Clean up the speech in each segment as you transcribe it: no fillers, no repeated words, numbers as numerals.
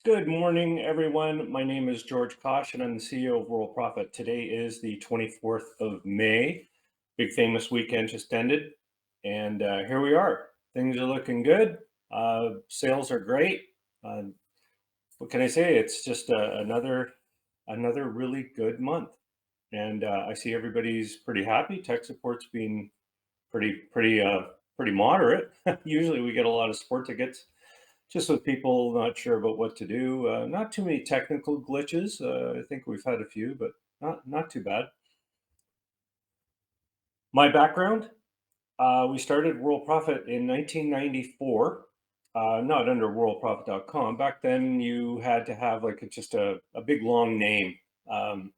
Good morning, everyone. My name is George Kosch, and I'm the CEO of Worldprofit. Today is the 24th of May. Big famous weekend just ended, and here we are. Things are looking good. Sales are great. Uh, what can I say? It's just another really good month, and I see everybody's pretty happy. Tech support's been pretty moderate. Usually, we get a lot of sport tickets just with people not sure about what to do. Not too many technical glitches. I think we've had a few, but not too bad. My background: we started World Profit in 1994. Not under worldprofit.com. Back then, you had to have like just a big long name. Um,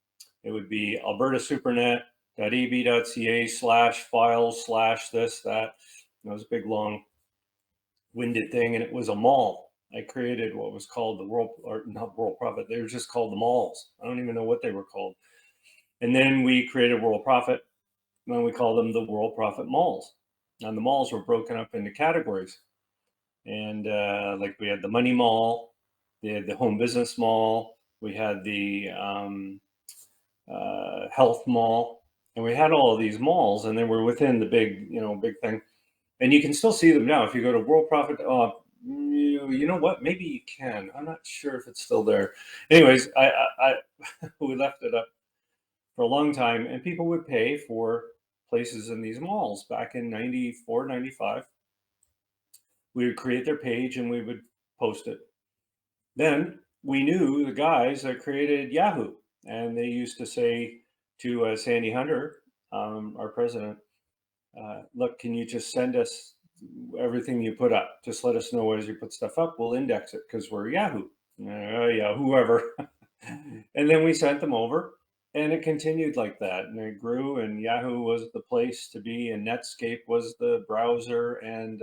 it would be albertasupernet.eb.ca/files/ this, that. It was a big long winded thing, and it was a mall. I created what was called the World, or not World Profit. They were just called the malls. I don't even know what they were called. And then we created World Profit, and we called them the World Profit Malls. And the malls were broken up into categories. And like we had the Money Mall, we had the Home Business Mall, we had the Health Mall, and we had all of these malls, and they were within the big thing. And you can still see them now if you go to World Profit. You know what? Maybe you can. I'm not sure if it's still there. Anyways, we left it up for a long time, and people would pay for places in these malls back in 94, 95. We would create their page and we would post it. Then we knew the guys that created Yahoo, and they used to say to Sandy Hunter, our president, look, can you just send us everything you put up? Just let us know as you put stuff up. We'll index it because we're Yahoo. Yeah, whoever. And then we sent them over, and it continued like that. And it grew, and Yahoo was the place to be, and Netscape was the browser. And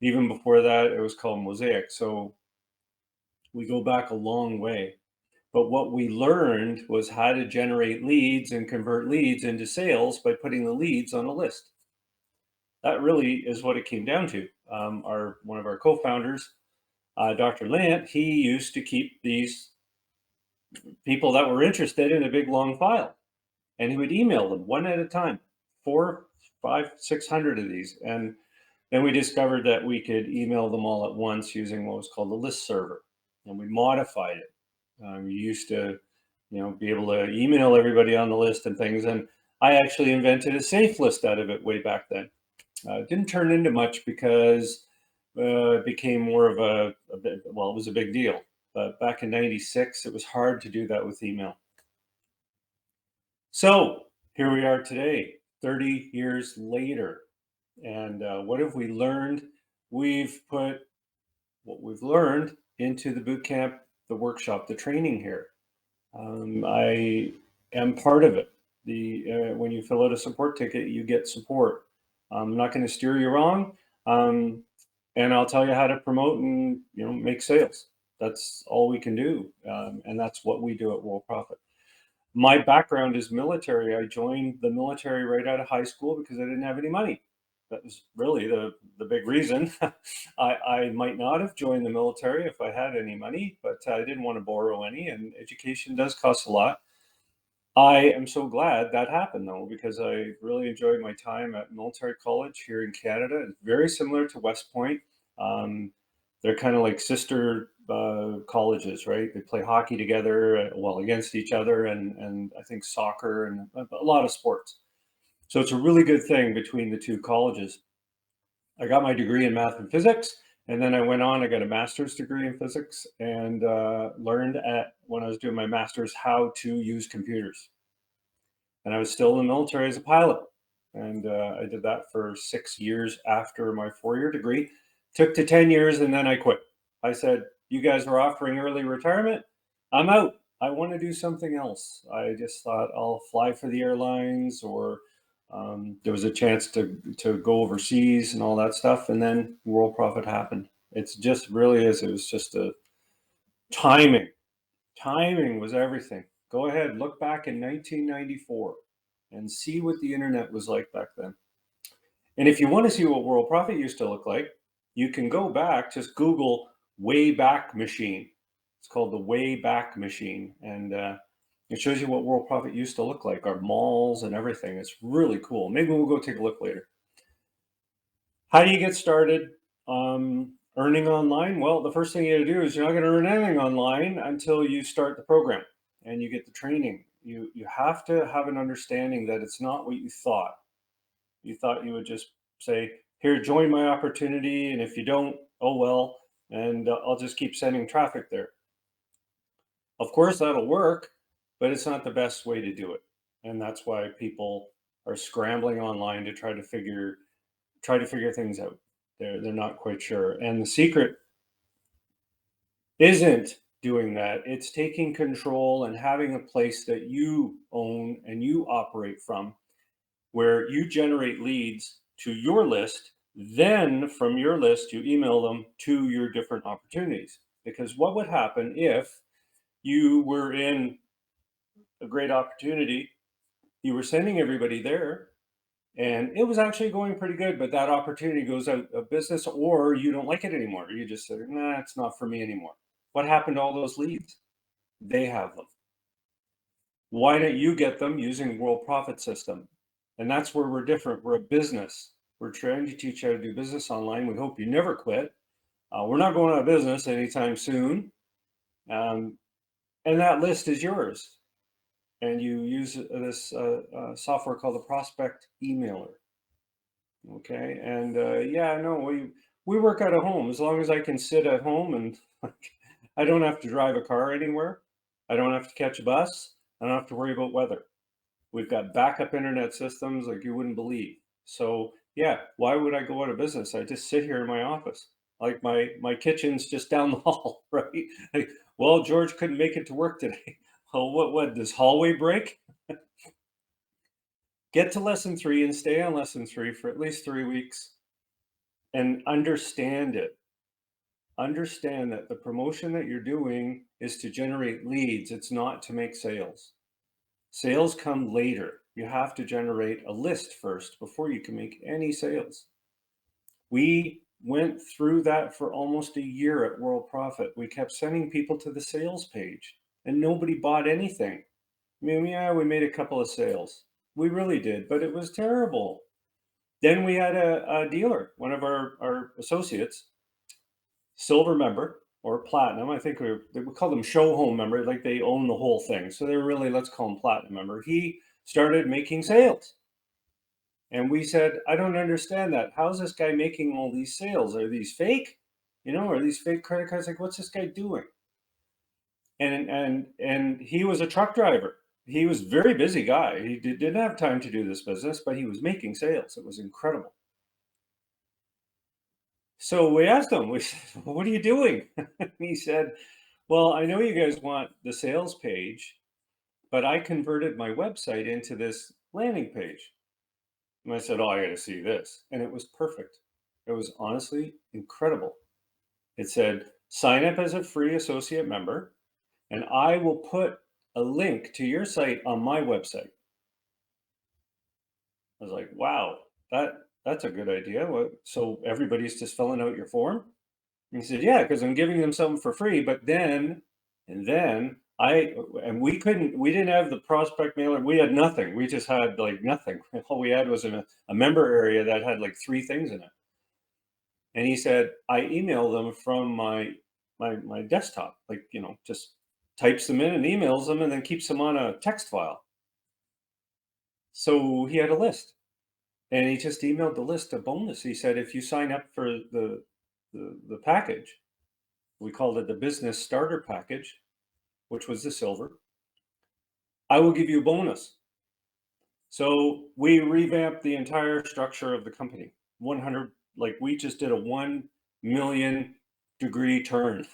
even before that, it was called Mosaic. So we go back a long way. But what we learned was how to generate leads and convert leads into sales by putting the leads on a list. That really is what it came down to. One of our co-founders, Dr. Lant, he used to keep these people that were interested in a big long file, and he would email them one at a time, four, five, 600 of these. And then we discovered that we could email them all at once using what was called the list server, and we modified it. We used to, be able to email everybody on the list and things. And I actually invented a safe list out of it way back then. It didn't turn into much because it became more of it was a big deal. But back in 96, it was hard to do that with email. So here we are today, 30 years later. And what have we learned? We've put what we've learned into the bootcamp, the workshop, the training here. I am part of it. When you fill out a support ticket, you get support. I'm not going to steer you wrong, and I'll tell you how to promote and make sales. That's all we can do, and that's what we do at Worldprofit. My background is military. I joined the military right out of high school because I didn't have any money. That was really the big reason. I might not have joined the military if I had any money, but I didn't want to borrow any, and education does cost a lot. I am so glad that happened though, because I really enjoyed my time at military college here in Canada. It's very similar to West Point. Um, they're kind of like sister colleges, right? They play hockey together, against each other, and I think soccer and a lot of sports. So it's a really good thing between the two colleges. I got my degree in math and physics, and then I went on. I got a master's degree in physics, and learned when I was doing my master's how to use computers. And I was still in the military as a pilot, and I did that for 6 years after my 4-year degree. Took to 10 years, and then I quit. I said, "You guys are offering early retirement. I'm out. I want to do something else." I just thought I'll fly for the airlines, or there was a chance to go overseas and all that stuff, and then World Profit happened. It's just really is. It was just a timing. Timing was everything. Go ahead, look back in 1994 and see what the internet was like back then. And if you want to see what World Profit used to look like, you can go back, just Google Wayback Machine. It's called the Wayback Machine, and it shows you what Worldprofit used to look like, our malls and everything. It's really cool. Maybe we'll go take a look later. How do you get started earning online? Well, the first thing you got to do is you're not going to earn anything online until you start the program and you get the training. You have to have an understanding that it's not what you thought. You thought you would just say, "Here, join my opportunity," and if you don't, oh well, and I'll just keep sending traffic there. Of course, that'll work, but it's not the best way to do it, and that's why people are scrambling online to try to figure things out. They're not quite sure. And the secret isn't doing that. It's taking control and having a place that you own and you operate from, where you generate leads to your list. Then from your list, you email them to your different opportunities. Because what would happen if you were in a great opportunity, you were sending everybody there, and it was actually going pretty good, but that opportunity goes out of business, or you don't like it anymore. You just say, nah, it's not for me anymore. What happened to all those leads? They have them. Why don't you get them using Worldprofit system? And that's where we're different. We're a business. We're trying to teach you how to do business online. We hope you never quit. We're not going out of business anytime soon. And that list is yours. And you use this software called the Prospect Emailer. Okay, and yeah, no, we work out of home. As long as I can sit at home and I don't have to drive a car anywhere. I don't have to catch a bus. I don't have to worry about weather. We've got backup internet systems like you wouldn't believe. So yeah, why would I go out of business? I just sit here in my office. Like my kitchen's just down the hall, right? Like, well, George couldn't make it to work today. Oh, what does hallway break? Get to lesson 3 and stay on lesson 3 for at least 3 weeks and understand it. Understand that the promotion that you're doing is to generate leads. It's not to make sales. Sales come later. You have to generate a list first before you can make any sales. We went through that for almost a year at Worldprofit. We kept sending people to the sales page and nobody bought anything. I mean, yeah, we made a couple of sales. We really did, but it was terrible. Then we had a dealer, one of our associates, silver member or platinum. I think we call them show home member, like they own the whole thing. So they're really, let's call them platinum member. He started making sales. And we said, I don't understand that. How's this guy making all these sales? Are these fake? Are these fake credit cards? Like, what's this guy doing? And he was a truck driver. He was a very busy guy. He didn't have time to do this business, but he was making sales. It was incredible. So we asked him, we said, what are you doing? He said, well, I know you guys want the sales page, but I converted my website into this landing page. And I said, oh, I got to see this. And it was perfect. It was honestly incredible. It said, sign up as a free associate member, and I will put a link to your site on my website. I was like, wow, that's a good idea. So everybody's just filling out your form? And he said, yeah, because I'm giving them something for free. But then we didn't have the prospect mailer. We had nothing. We just had like nothing. All we had was a member area that had like 3 things in it. And he said, I email them from my desktop, like, just types them in and emails them and then keeps them on a text file. So he had a list. And he just emailed the list a bonus. He said, if you sign up for the package, we called it the business starter package, which was the silver, I will give you a bonus. So we revamped the entire structure of the company. 100, like we just did a 1 million degree turn.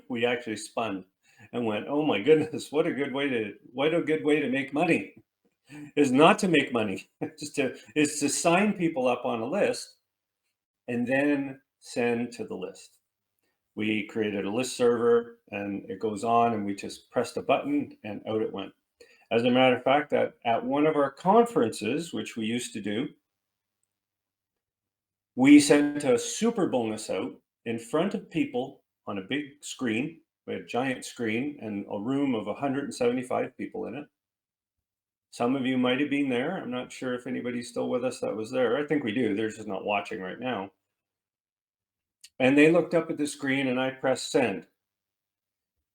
We actually spun and went, oh my goodness, what a good way to make money. Is not to make money, is to sign people up on a list and then send to the list. We created a list server and it goes on, and we just pressed a button and out it went. As a matter of fact, at one of our conferences, which we used to do, we sent a super bonus out in front of people on a big screen We had a giant screen and a room of 175 people in it. Some of you might have been there. I'm not sure if anybody's still with us that was there. I think we do. They're just not watching right now. And they looked up at the screen and I pressed send.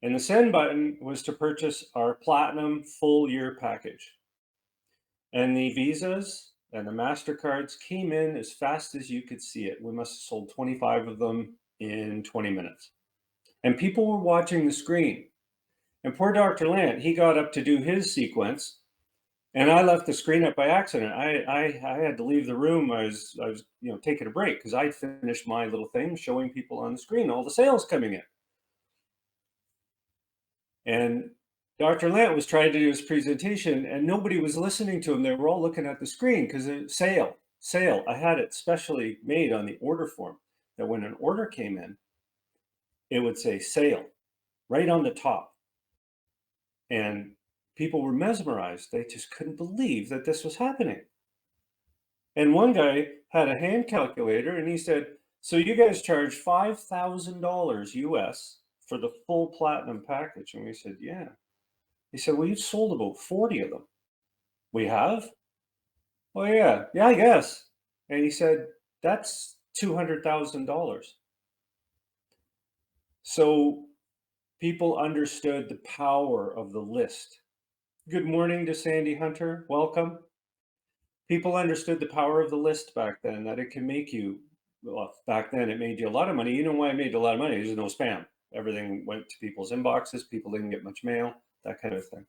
And the send button was to purchase our platinum full year package. And the Visas and the MasterCards came in as fast as you could see it. We must have sold 25 of them in 20 minutes. And people were watching the screen. And poor Dr. Lant, he got up to do his sequence. And I left the screen up by accident. I had to leave the room. I was taking a break because I'd finished my little thing showing people on the screen all the sales coming in. And Dr. Lant was trying to do his presentation and nobody was listening to him. They were all looking at the screen because it's sale. I had it specially made on the order form that when an order came in, it would say sale right on the top. And people were mesmerized. They just couldn't believe that this was happening. And one guy had a hand calculator and he said, so you guys charge $5,000 US for the full platinum package? And we said, yeah. He said, well, you've sold about 40 of them. We have? Oh, yeah. Yeah, I guess. And he said, that's $200,000. So people understood the power of the list. Good morning to Sandy Hunter. Welcome. People understood the power of the list back then, that it can make you, well, back then it made you a lot of money. You know why it made a lot of money? There's no spam. Everything went to people's inboxes. People didn't get much mail, that kind of thing.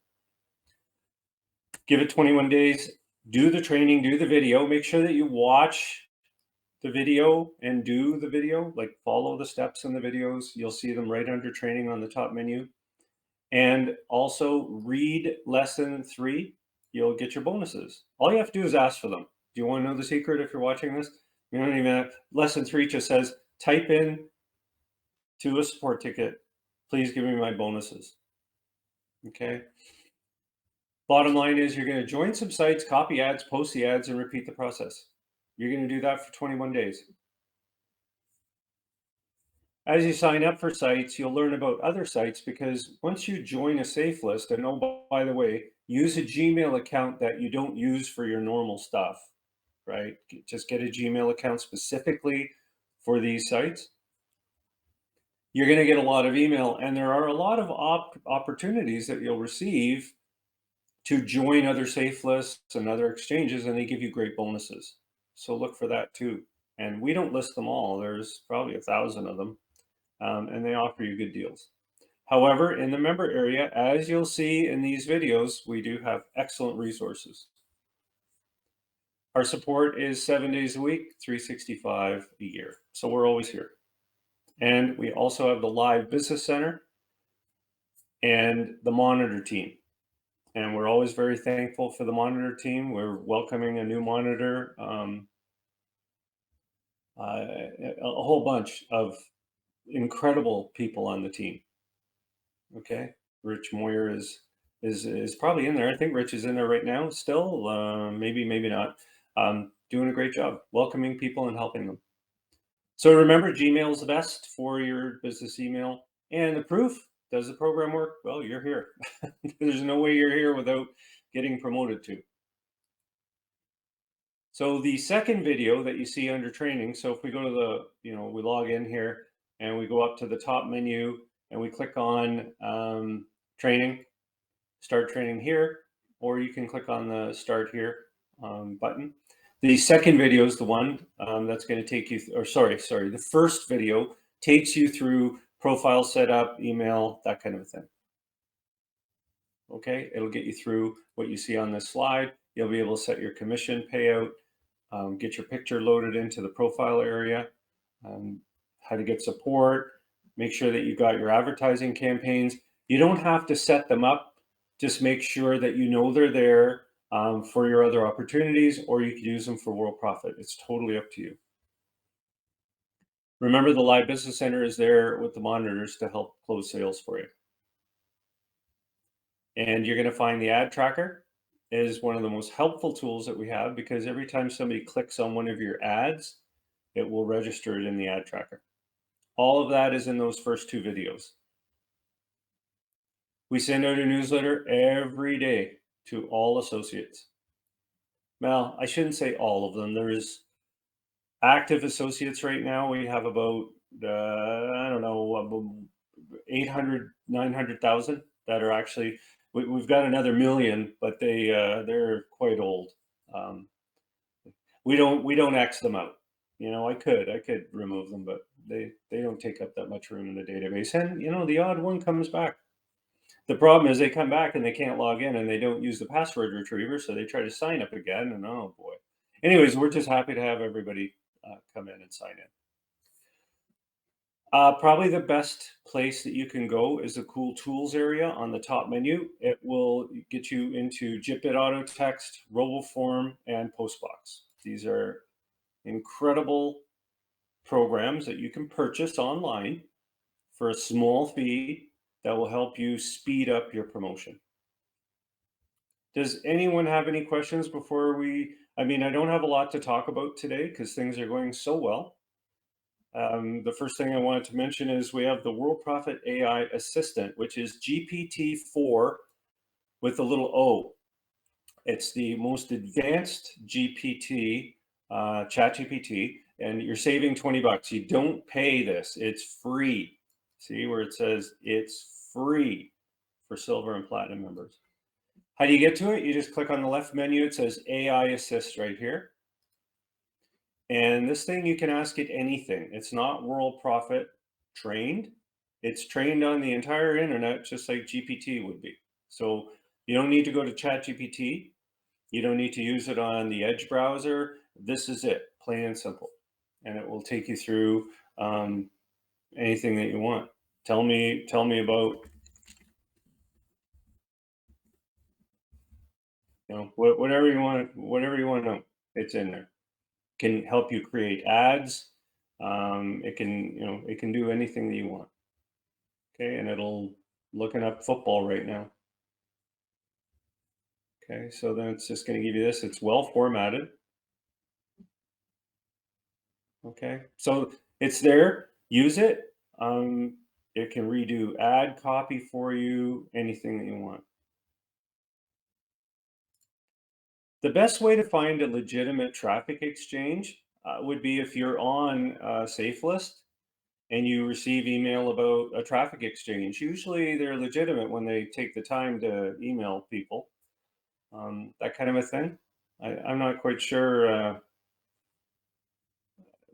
Give it 21 days, do the training, do the video, make sure that you watch the video and do the video, like follow the steps in the videos. You'll see them right under training on the top menu. And also read lesson 3. You'll get your bonuses. All you have to do is ask for them. Do you want to know the secret if you're watching this? You don't even have, lesson 3 just says, type in to a support ticket, please give me my bonuses. Okay. Bottom line is you're going to join some sites, copy ads, post the ads, and repeat the process. You're going to do that for 21 days. As you sign up for sites, you'll learn about other sites because once you join a safe list, and oh, by the way, use a Gmail account that you don't use for your normal stuff, right? Just get a Gmail account specifically for these sites. You're going to get a lot of email, and there are a lot of opportunities that you'll receive to join other safe lists and other exchanges, and they give you great bonuses. So look for that too. And we don't list them all. There's probably 1,000 of them, and they offer you good deals. However, in the member area, as you'll see in these videos, we do have excellent resources. Our support is 7 days a week, 365 a year. So we're always here. And we also have the live business center and the monitor team. And we're always very thankful for the monitor team. We're welcoming a new monitor, a whole bunch of incredible people on the team. Okay, Rich Moyer is probably in there. I think Rich is in there right now still, maybe not. Doing a great job welcoming people and helping them. So remember, Gmail is the best for your business email. And the proof, does the program work? Well, you're here. There's no way you're here without getting promoted to. So the second video that you see under training, so if we go to the, we log in here and we go up to the top menu and we click on training, start training here, or you can click on the start here button. The second video is the one that's going to take you, the first video takes you through profile setup, email, that kind of a thing. Okay, it'll get you through what you see on this slide. You'll be able to set your commission payout, get your picture loaded into the profile area, how to get support, make sure that you've got your advertising campaigns. You don't have to set them up. Just make sure that you know they're there for your other opportunities, or you can use them for Worldprofit. It's totally up to you. Remember, the Live Business Center is there with the monitors to help close sales for you. And you're going to find the ad tracker is one of the most helpful tools that we have, because every time somebody clicks on one of your ads, it will register it in the ad tracker. All of that is in those first 2 videos. We send out a newsletter every day to all associates. Well, I shouldn't say all of them. There's active associates right now. We have about, I don't know, about 800, 900,000 that are actually, we've got another million, but they're quite old. Um, we don't X them out. I could remove them, but they don't take up that much room in the database. And the odd one comes back. The problem is they come back and they can't log in and they don't use the password retriever, so they try to sign up again, and oh boy. Anyways, we're just happy to have everybody come in and sign in. Probably the best place that you can go is the cool tools area on the top menu. It will get you into Jitbit Auto Text, RoboForm, and Postbox. These are incredible programs that you can purchase online for a small fee that will help you speed up your promotion. Does anyone have any questions before I mean, I don't have a lot to talk about today because things are going so well. The first thing I wanted to mention is we have the Worldprofit AI Assistant, which is GPT-4 with a little O. It's the most advanced GPT, chat GPT, and you're saving $20. You don't pay this, it's free. See where it says it's free for silver and platinum members. How do you get to it? You just click on the left menu. It says AI Assist right here. And this thing, you can ask it anything. It's not Worldprofit trained. It's trained on the entire internet, just like GPT would be. So you don't need to go to ChatGPT. You don't need to use it on the Edge browser. This is it, plain and simple. And it will take you through anything that you want. Tell me about, whatever you want to know. It's in there. Can help you create ads. It can do anything that you want. Okay, and it'll looking up football right now. Okay, so then it's just going to give you this. It's well formatted. Okay, so it's there. Use it. It can redo ad copy for you, anything that you want. The best way to find a legitimate traffic exchange would be if you're on SafeList and you receive email about a traffic exchange. Usually they're legitimate when they take the time to email people, that kind of a thing. I'm not quite sure,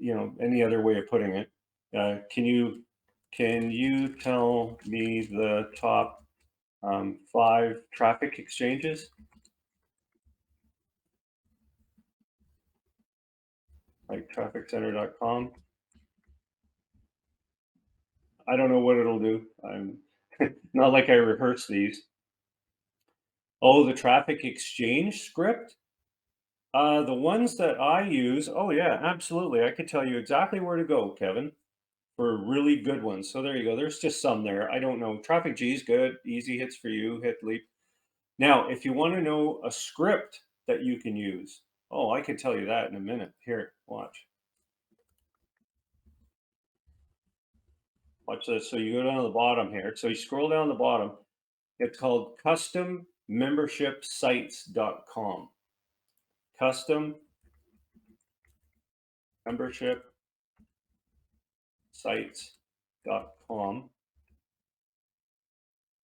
any other way of putting it. Can you tell me the top 5 traffic exchanges, like trafficcenter.com? I don't know what it'll do. I'm not like I rehearse these. Oh, the traffic exchange script? The ones that I use, oh yeah, absolutely. I could tell you exactly where to go, Kevin, for really good ones. So there you go. There's just some there. I don't know. Traffic G is good. Easy hits for you. Hit leap. Now, if you want to know a script that you can use, oh, I could tell you that in a minute. Here, watch. Watch this. So you go down to the bottom here. So you scroll down the bottom. It's called custommembershipsites.com. Custom membership sites.com,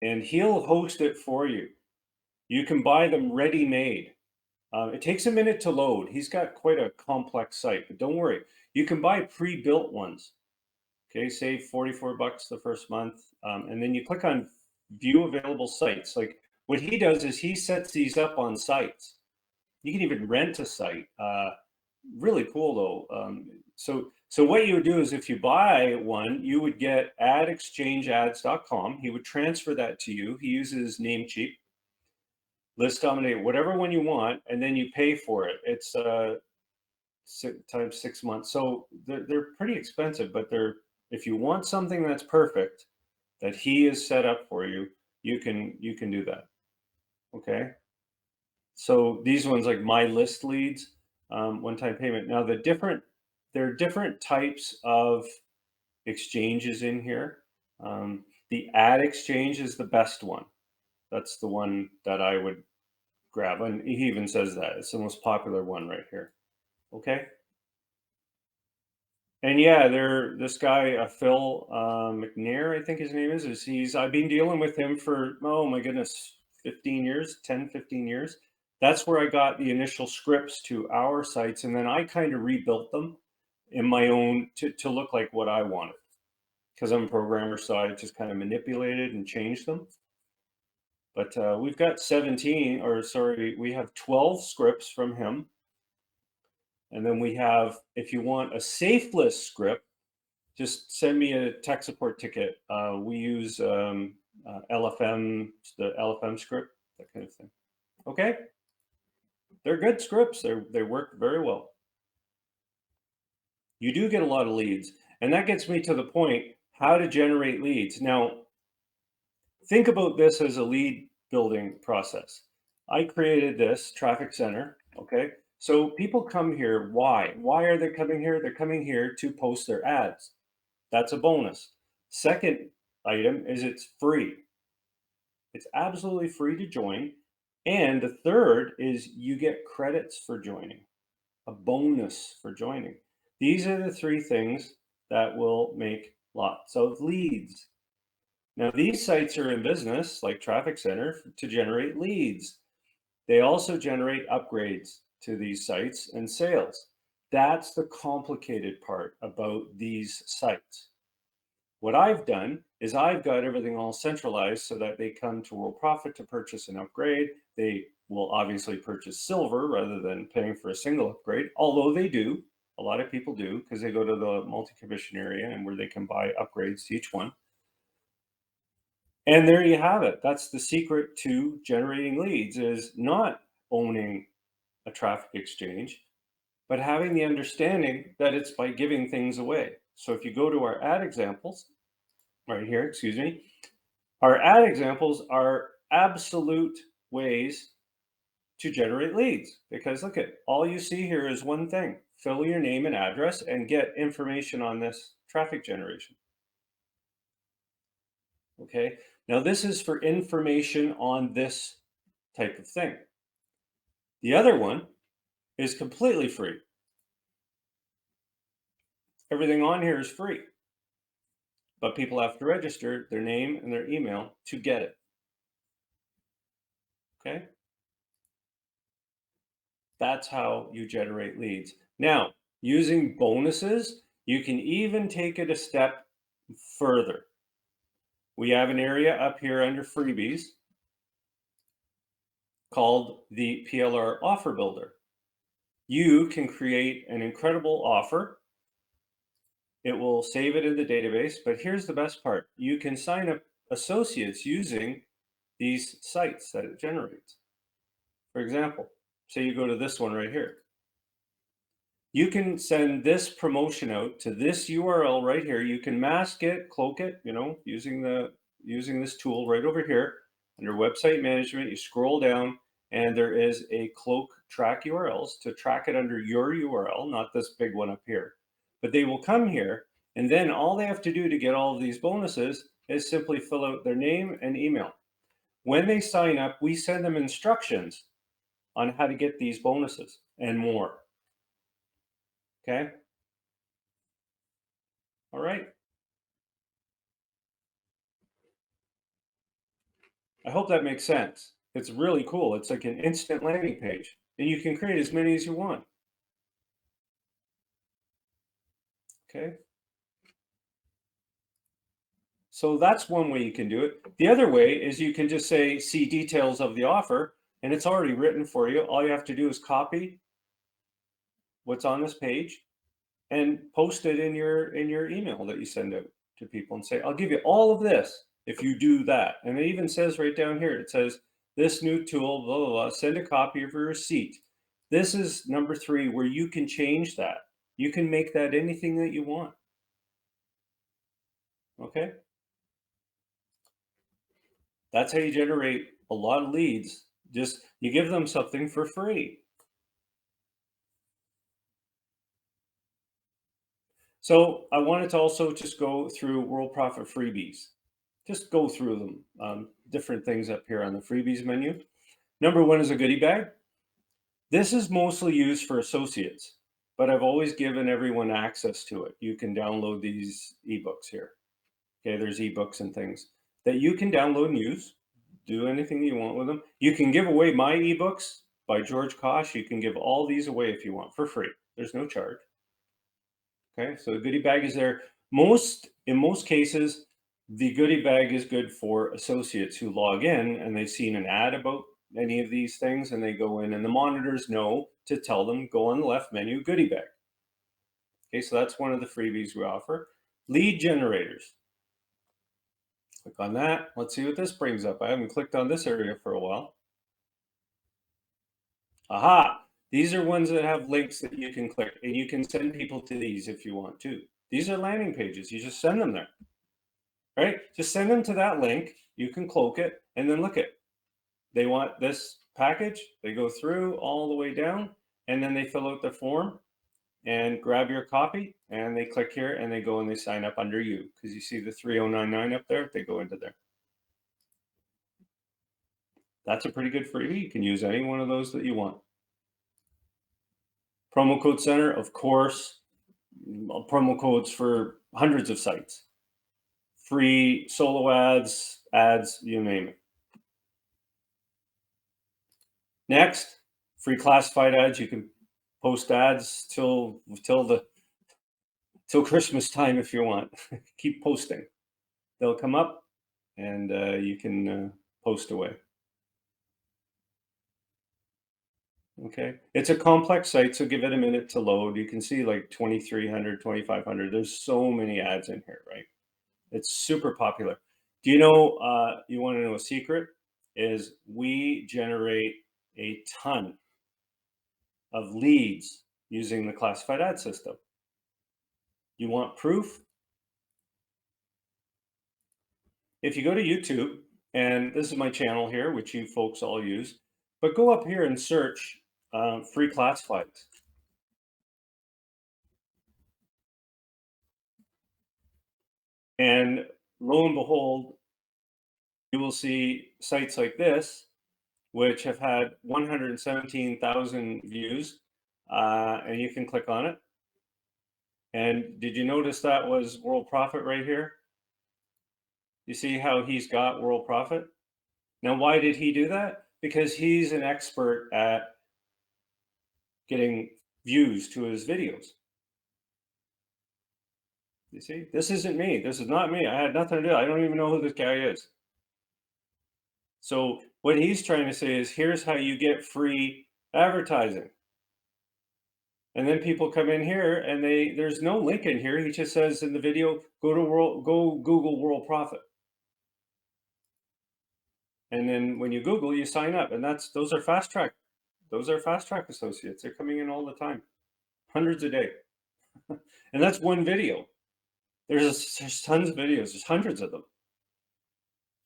and he'll host it for you. You can buy them ready made. It takes a minute to load. He's got quite a complex site, but don't worry. You can buy pre-built ones. Okay, save $44 the first month, and then you click on view available sites. Like what he does is he sets these up on sites. You can even rent a site. Really cool though. So what you would do is if you buy one, you would get adexchangeads.com. He would transfer that to you. He uses Namecheap, list dominate, whatever one you want, and then you pay for it. It's times 6 months. So they're pretty expensive, but if you want something that's perfect, that he is set up for you, you can do that. Okay. So these ones like my list leads, one-time payment. Now there are different types of exchanges in here. The ad exchange is the best one. That's the one that I would grab. And he even says that it's the most popular one right here. Okay. And yeah, this guy, Phil McNair, I think his name is I've been dealing with him for, oh my goodness, 15 years, 10, 15 years. That's where I got the initial scripts to our sites. And then I kind of rebuilt them in my own to look like what I wanted. Because I'm a programmer, so I just kind of manipulated and changed them. But we've got 17, or sorry, we have 12 scripts from him. And then we have, if you want a safe list script, just send me a tech support ticket. We use LFM, the LFM script, that kind of thing. Okay, they're good scripts. They work very well. You do get a lot of leads, and that gets me to the point: how to generate leads. Now, think about this as a lead building process. I created this traffic center. Okay, so people come here. Why? Why are they coming here? They're coming here to post their ads. That's a bonus. Second item is it's free. It's absolutely free to join. And the third is you get credits for joining, a bonus for joining. These are the three things that will make lots of leads. Now, these sites are in business, like Traffic Center, to generate leads. They also generate upgrades to these sites and sales. That's the complicated part about these sites. What I've done is I've got everything all centralized so that they come to Worldprofit to purchase an upgrade. They will obviously purchase silver rather than paying for a single upgrade, although they do. A lot of people do because they go to the multi-commission area and where they can buy upgrades to each one. And there you have it. That's the secret to generating leads, is not owning a traffic exchange, but having the understanding that it's by giving things away. So if you go to our ad examples, right here, excuse me, our ad examples are absolute ways to generate leads, because look at, all you see here is one thing: fill your name and address and get information on this traffic generation. Okay, now this is for information on this type of thing. The other one is completely free. Everything on here is free, but people have to register their name and their email to get it. Okay, that's how you generate leads. Now, using bonuses, you can even take it a step further. We have an area up here under freebies called the PLR Offer Builder. You can create an incredible offer. It will save it in the database, but here's the best part: you can sign up associates using these sites that it generates. For example, say you go to this one right here. You can send this promotion out to this URL right here. You can mask it, cloak it, using this tool right over here under website management. You scroll down and there is a cloak track URLs to track it under your URL, not this big one up here. But they will come here, and then all they have to do to get all of these bonuses is simply fill out their name and email. When they sign up, we send them instructions on how to get these bonuses and more. Okay. All right. I hope that makes sense. It's really cool. It's like an instant landing page, and you can create as many as you want. Okay. So that's one way you can do it. The other way is you can just say, see details of the offer, and it's already written for you. All you have to do is copy what's on this page and post it in your email that you send out to people and say, I'll give you all of this if you do that. And it even says right down here, it says, this new tool, blah, blah, blah, send a copy of your receipt. This is number 3, where you can change that. You can make that anything that you want. Okay. That's how you generate a lot of leads. Just, you give them something for free. So I wanted to also just go through Worldprofit freebies. just go through them. Different things up here on the freebies menu. Number one is a goodie bag. This is mostly used for associates, but I've always given everyone access to it. You can download these ebooks here. Okay, there's ebooks and things that you can download and use. Do anything you want with them. You can give away my ebooks by George Kosch. You can give all these away if you want for free. There's no charge. Okay, so the goodie bag is there. In most cases, the goodie bag is good for associates who log in and they've seen an ad about any of these things and they go in and the monitors know to tell them go on the left menu, goodie bag. Okay, so that's one of the freebies we offer. Lead generators. Click on that. Let's see what this brings up. I haven't clicked on this area for a while. Aha! These are ones that have links that you can click, and you can send people to these if you want to. These are landing pages. You just send them there, right? Just send them to that link. You can cloak it, and then look at. They want this package. They go through all the way down, and then they fill out the form and grab your copy, and they click here, and they go and they sign up under you, because you see the 3099 up there. They go into there. That's a pretty good freebie. You can use any one of those that you want. Promo code center, of course, promo codes for hundreds of sites. Free solo ads, you name it. Next, free classified ads. You can post ads till Christmas time if you want. Keep posting. They'll come up and you can post away. Okay, it's a complex site, so give it a minute to load. You can see like 2,300, 2,500. There's so many ads in here, right? It's super popular. Do you know, you want to know a secret? Is we generate a ton of leads using the classified ad system. You want proof? If you go to YouTube, and this is my channel here, which you folks all use, but go up here and search free classifieds. And lo and behold, you will see sites like this, which have had 117,000 views, and you can click on it. And did you notice that was Worldprofit right here? You see how he's got Worldprofit? Now, why did he do that? Because he's an expert at getting views to his videos. You see, this isn't me. This is not me. I had nothing to do. I don't even know who this guy is. So what he's trying to say is, here's how you get free advertising. And then people come in here and there's no link in here. He just says in the video, go Google Worldprofit. And then when you Google, you sign up, and those are fast track. Those are fast track associates. They're coming in all the time, hundreds a day. And that's one video. There's tons of videos. There's hundreds of them.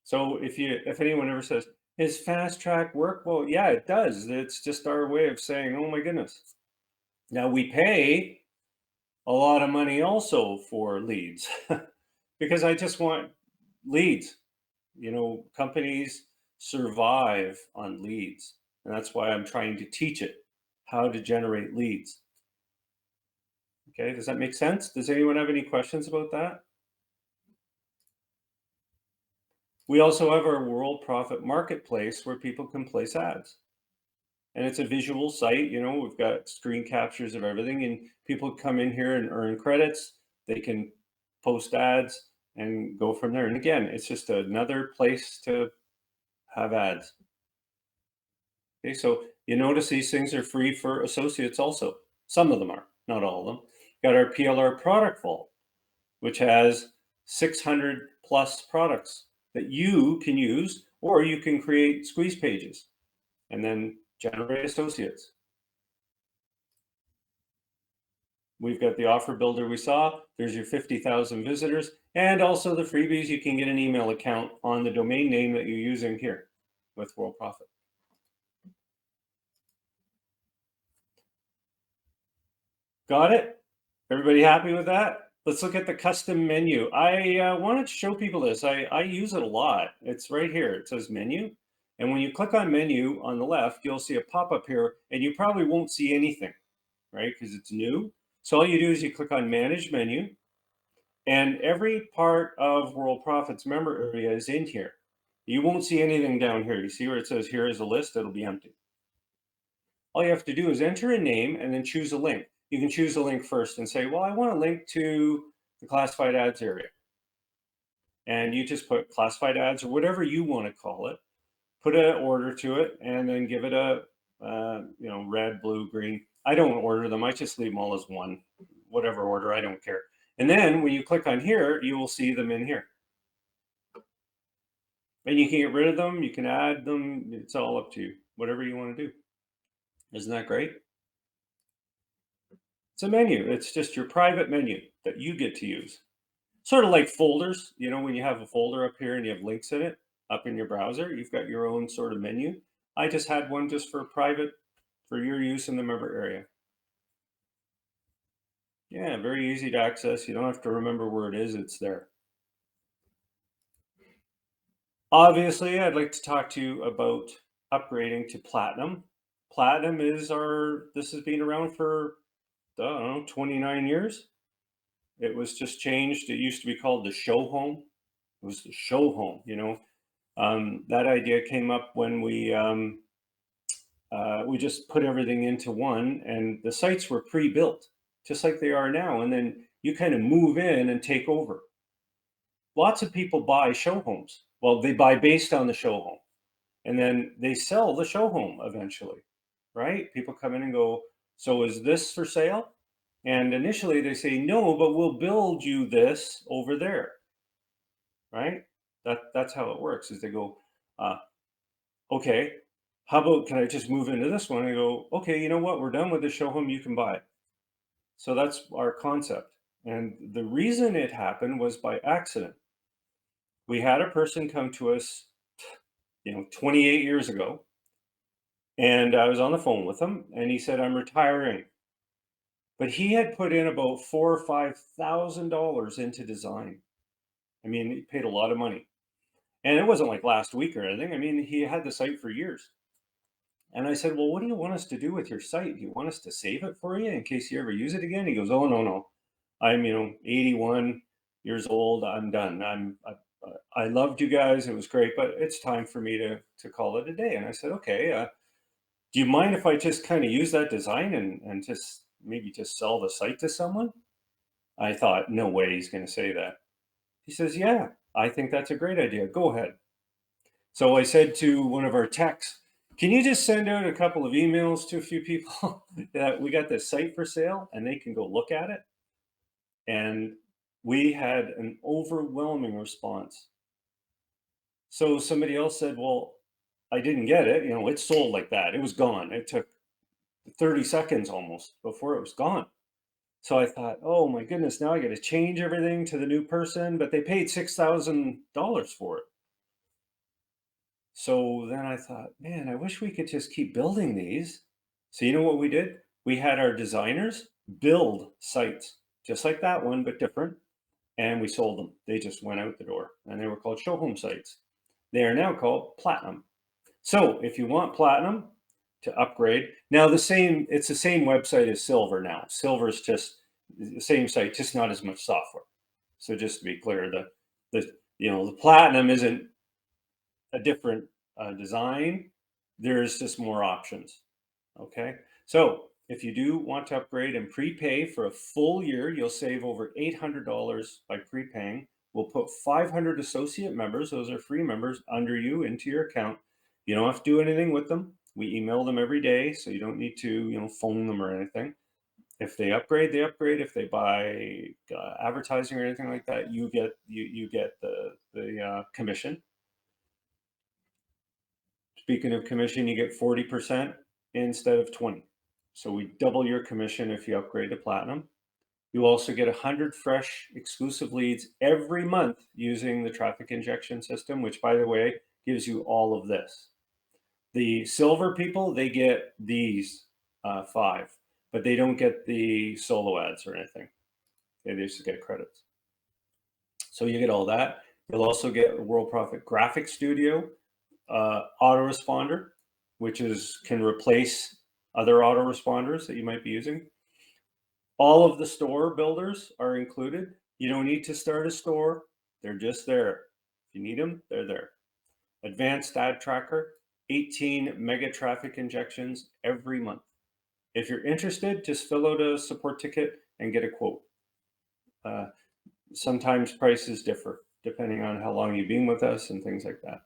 So if anyone ever says, is fast track work? Well, yeah, it does. It's just our way of saying, oh my goodness. Now we pay a lot of money also for leads because I just want leads. You know, companies survive on leads. And that's why I'm trying to teach it how to generate leads. Okay, does that make sense? Does anyone have any questions about that? We also have our Worldprofit marketplace where people can place ads. And it's a visual site, you know, we've got screen captures of everything, and people come in here and earn credits. They can post ads and go from there. And again, it's just another place to have ads. Okay, so you notice these things are free for associates also. Some of them are, not all of them. Got our PLR Product Vault, which has 600 plus products that you can use, or you can create squeeze pages and then generate associates. We've got the offer builder we saw. There's your 50,000 visitors, and also the freebies. You can get an email account on the domain name that you're using here with Worldprofit. Got it? Everybody happy with that? Let's look at the custom menu. I wanted to show people this. I use it a lot. It's right here. It says menu. And when you click on menu on the left, you'll see a pop-up here, and you probably won't see anything, right? Because it's new. So all you do is you click on manage menu, and every part of Worldprofit's member area is in here. You won't see anything down here. You see where it says here is a list, it'll be empty. All you have to do is enter a name and then choose a link. You can choose a link first and say, well, I want a link to the classified ads area. And you just put classified ads or whatever you want to call it, put an order to it, and then give it a, red, blue, green. I don't order them. I just leave them all as one, whatever order, I don't care. And then when you click on here, you will see them in here. And you can get rid of them, you can add them, it's all up to you, whatever you want to do. Isn't that great? It's a menu. It's just your private menu that you get to use. Sort of like folders, when you have a folder up here and you have links in it up in your browser, you've got your own sort of menu. I just had one just for private, for your use in the member area. Yeah, very easy to access. You don't have to remember where it is, it's there. Obviously, I'd like to talk to you about upgrading to Platinum. Platinum this has been around for, I don't know, 29 years. It was just changed. It used to be called the Show Home. It was the Show Home, that idea came up when we just put everything into one, and the sites were pre-built, just like they are now. And then you kind of move in and take over. Lots of people buy show homes. Well, they buy based on the show home, and then they sell the show home eventually, right? People come in and go, so is this for sale? And initially they say, no, but we'll build you this over there, right? That's how it works, is they go, okay, how about, can I just move into this one? And go, okay, you know what? We're done with the show home, you can buy it. So that's our concept. And the reason it happened was by accident. We had a person come to us, 28 years ago, and I was on the phone with him, and he said, I'm retiring. But he had put in about $4,000 or $5,000 into design. I mean, he paid a lot of money. And it wasn't like last week or anything. I mean, he had the site for years. And I said, well, what do you want us to do with your site? Do you want us to save it for you in case you ever use it again? He goes, oh, no. I'm, 81 years old. I'm done. I loved you guys. It was great, but it's time for me to call it a day. And I said, okay, do you mind if I just kind of use that design and just maybe just sell the site to someone? I thought, no way he's going to say that. He says, yeah, I think that's a great idea. Go ahead. So I said to one of our techs, can you just send out a couple of emails to a few people that we got this site for sale and they can go look at it? And we had an overwhelming response. So somebody else said, well, I didn't get it. It sold like that. It was gone. It took 30 seconds almost before it was gone. So I thought, oh my goodness, now I got to change everything to the new person, but they paid $6,000 for it. So then I thought, man, I wish we could just keep building these. So you know what we did? We had our designers build sites, just like that one, but different. And we sold them. They just went out the door, and they were called show home sites. They are now called Platinum. So if you want Platinum to upgrade, now it's the same website as Silver now. Silver is just the same site, just not as much software. So just to be clear, the Platinum isn't a different design. There's just more options. Okay, so if you do want to upgrade and prepay for a full year, you'll save over $800 by prepaying. We'll put 500 associate members, those are free members, under you into your account. You don't have to do anything with them. We email them every day, so you don't need to phone them or anything. If they upgrade, they upgrade. If they buy advertising or anything like that, you get the commission. Speaking of commission, you get 40% instead of 20. So we double your commission if you upgrade to Platinum. You also get 100 fresh exclusive leads every month using the traffic injection system, which, by the way, gives you all of this. The Silver people, they get these 5, but they don't get the solo ads or anything. it is to get credits. So you get all that. You'll also get a Worldprofit Graphic Studio autoresponder, which can replace other autoresponders that you might be using. All of the store builders are included. You don't need to start a store. They're just there. If you need them, they're there. Advanced ad tracker, 18 mega traffic injections every month. If you're interested, just fill out a support ticket and get a quote. Sometimes prices differ depending on how long you've been with us and things like that.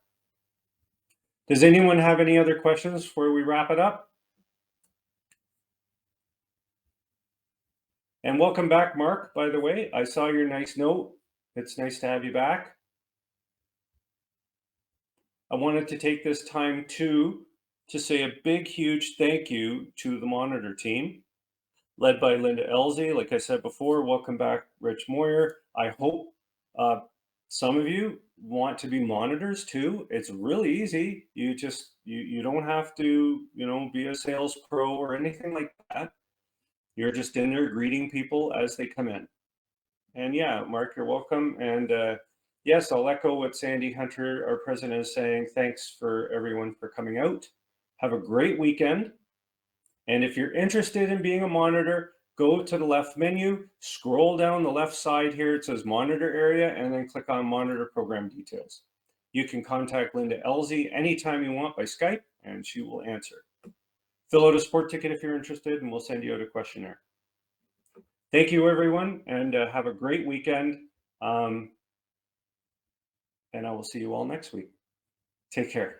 Does anyone have any other questions before we wrap it up? And welcome back, Mark, by the way. I saw your nice note. It's nice to have you back. I wanted to take this time to say a big, huge thank you to the monitor team, led by Linda Elsie. Like I said before, welcome back, Rich Moyer. I hope some of you want to be monitors too. It's really easy. You don't have to, be a sales pro or anything like that. You're just in there greeting people as they come in. And yeah, Mark, you're welcome. And yes, I'll echo what Sandy Hunter, our president, is saying. Thanks for everyone for coming out. Have a great weekend. And if you're interested in being a monitor, go to the left menu, scroll down the left side here. It says monitor area, and then click on monitor program details. You can contact Linda Elsie anytime you want by Skype, and she will answer. Fill out a support ticket if you're interested, and we'll send you out a questionnaire. Thank you, everyone, and have a great weekend. And I will see you all next week. Take care.